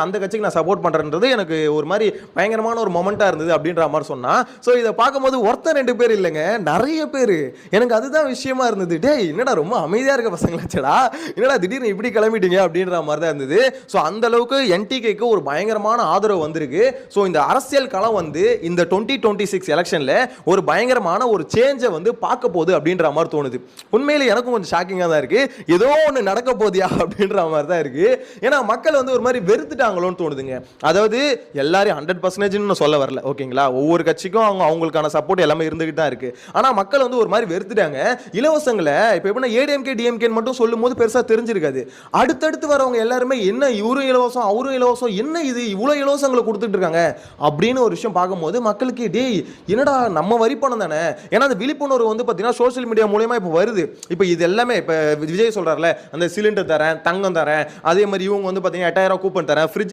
அந்த கட்சிக்கு நான் சப்போர்ட் பண்றேன்றது எனக்கு ஒரு மாதிரி பயங்கரமான ஒரு மொமெண்டா இருந்தது அப்படின்ற மாதிரி சொன்னா. ஸோ இதை பார்க்கும்போது ஒருத்தர் 2 பேர் இல்லைங்க, நிறைய பேர். எனக்கு அதுதான் விஷயமா இருந்தது. டேய் என்னடா ரொம்ப அமைதியா இருக்க பசங்களாச்சடா, என்னடா திடீர்னு இப்படி கிளம்பிட்டீங்க அப்படின்ற மாதிரி தான் இருந்தது. ஸோ அந்த அளவுக்கு என்டிகேக்கு ஒரு பயங்கரமான ஆதரவு வந்திருக்கு. ஸோ இந்த அரசியல் களம் வந்து இந்த 2026 எலெக்ஷன்ல ஒரு பயங்கரமான ஒரு சேஞ்சை வந்து பார்க்க போகுது அப்படின்ற மாதிரி தோணுது. உண்மையில எனக்கும் கொஞ்சம் ஷாக்கிங்காக தான் இருக்கு. ஏதோ ஒன்று நடக்க போதியா அப்படின்ற மாதிரி தான் இருக்கு. ஏன்னா மக்கள் வந்து ஒரு மாதிரி வெறுத்துட்டாங்களோன்னு தோணுதுங்க. அதாவது எல்லாரும் 100% சொல்ல வரல, ஓகேங்களா? ஒவ்வொரு கட்சிக்கும் அவங்களுக்கான சப்போர்ட் எல்லாமே இருந்துகிட்டு தான் இருக்கு. ஆனா மக்கள் வந்து ஒரு மாதிரி வெறுத்துட்டாங்க. இலவசங்களை இப்ப எப்படின்னா ஏடிஎம்கே டிஎம்கே மட்டும் சொல்லும் போது பெருசா தெரிஞ்சிருக்காது. அடுத்தடுத்து வரவங்க எல்லாருமே என்ன இவரும் இலவசம் அவரும் இலவசம், என்ன இது இவ்வளவு இலவசங்களை கொடுத்துட்டு இருக்காங்க அப்படின்னு ஒரு விஷயம் பார்க்கும்போது மக்களுக்கு டேய் என்னடா நம்ம வரி பணம் தானே. ஏன்னா அந்த விழிப்புணர்வு வந்து பார்த்தீங்கன்னா சோஷியல் மீடியா மூலமா இப்போ வருது. இப்போ இது எல்லாமே இப்போ விஜய் சொல்றாருல, அந்த சிலிண்டர் தரேன், தங்கம் தரேன், அதே மாதிரி இவங்க வந்து பார்த்தீங்கன்னா 8000 கூப்பன் தரேன்,